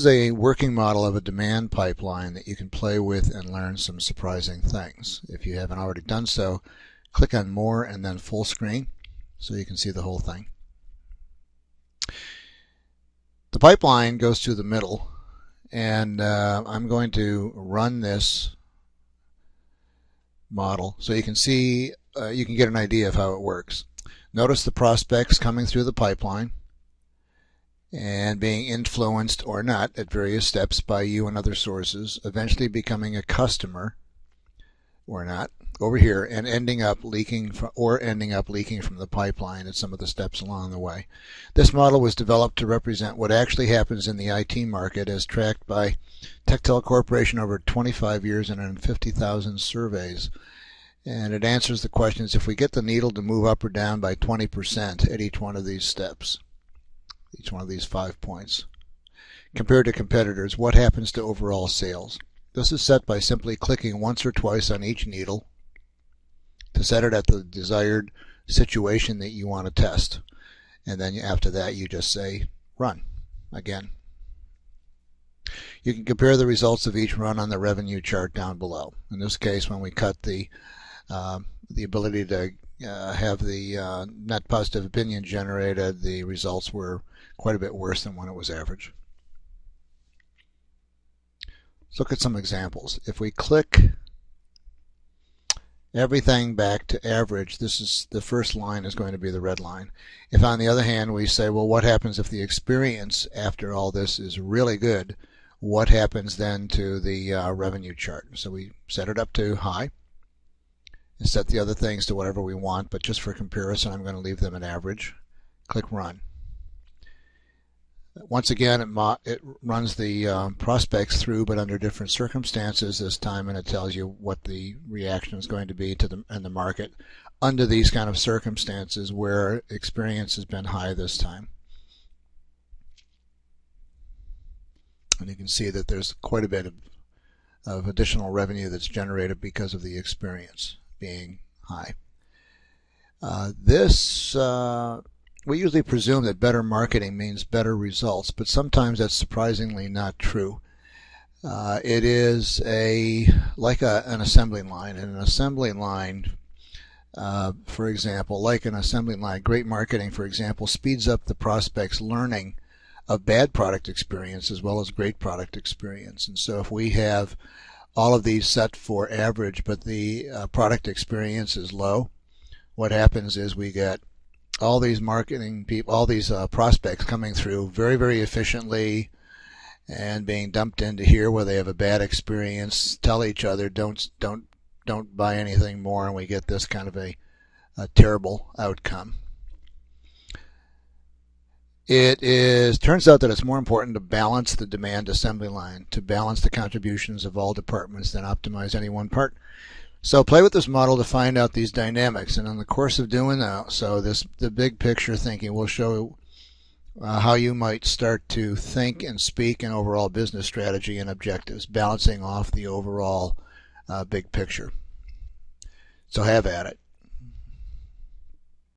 is a working model of a demand pipeline that you can play with and learn some surprising things. If you haven't already done so, click on More and then Full Screen so you can see the whole thing. The pipeline goes through the middle, and I'm going to run this model so you can see, you can get an idea of how it works. Notice the prospects coming through the pipeline and being influenced or not at various steps by you and other sources, eventually becoming a customer or not over here, and ending up leaking from the pipeline at some of the steps along the way. This model was developed to represent what actually happens in the IT market as tracked by Tectel Corporation over 25 years and in 50,000 surveys. And it answers the questions: if we get the needle to move up or down by 20% at each one of these steps, each one of these 5 points, compared to competitors, what happens to overall sales? This is set by simply clicking once or twice on each needle to set it at the desired situation that you want to test. And then after that, you just say run again. You can compare the results of each run on the revenue chart down below. In this case, when we cut the ability to have the net positive opinion generated, the results were quite a bit worse than when it was average. Let's look at some examples. If we click everything back to average, this is the first line is going to be the red line. If on the other hand we say, well, what happens if the experience after all this is really good? What happens then to the revenue chart? So we set it up to high and set the other things to whatever we want, but just for comparison I'm going to leave them at average. Click run. Once again, it runs the prospects through, but under different circumstances this time, and it tells you what the reaction is going to be to in the market under these kind of circumstances where experience has been high this time. And you can see that there's quite a bit of additional revenue that's generated because of the experience being high. We usually presume that better marketing means better results, but sometimes that's surprisingly not true. It is like an assembly line. And an assembly line, for example, like an assembly line, great marketing, for example, speeds up the prospect's learning of bad product experience as well as great product experience. And so if we have all of these set for average, but the product experience is low, what happens is we get all these marketing people, all these prospects coming through very, very efficiently and being dumped into here where they have a bad experience, tell each other don't buy anything more, and we get this kind of a terrible outcome. Turns out that it's more important to balance the demand assembly line, to balance the contributions of all departments than optimize any one part. So play with this model to find out these dynamics, and in the course of doing that, the big picture thinking will show how you might start to think and speak in overall business strategy and objectives, balancing off the overall big picture. So have at it.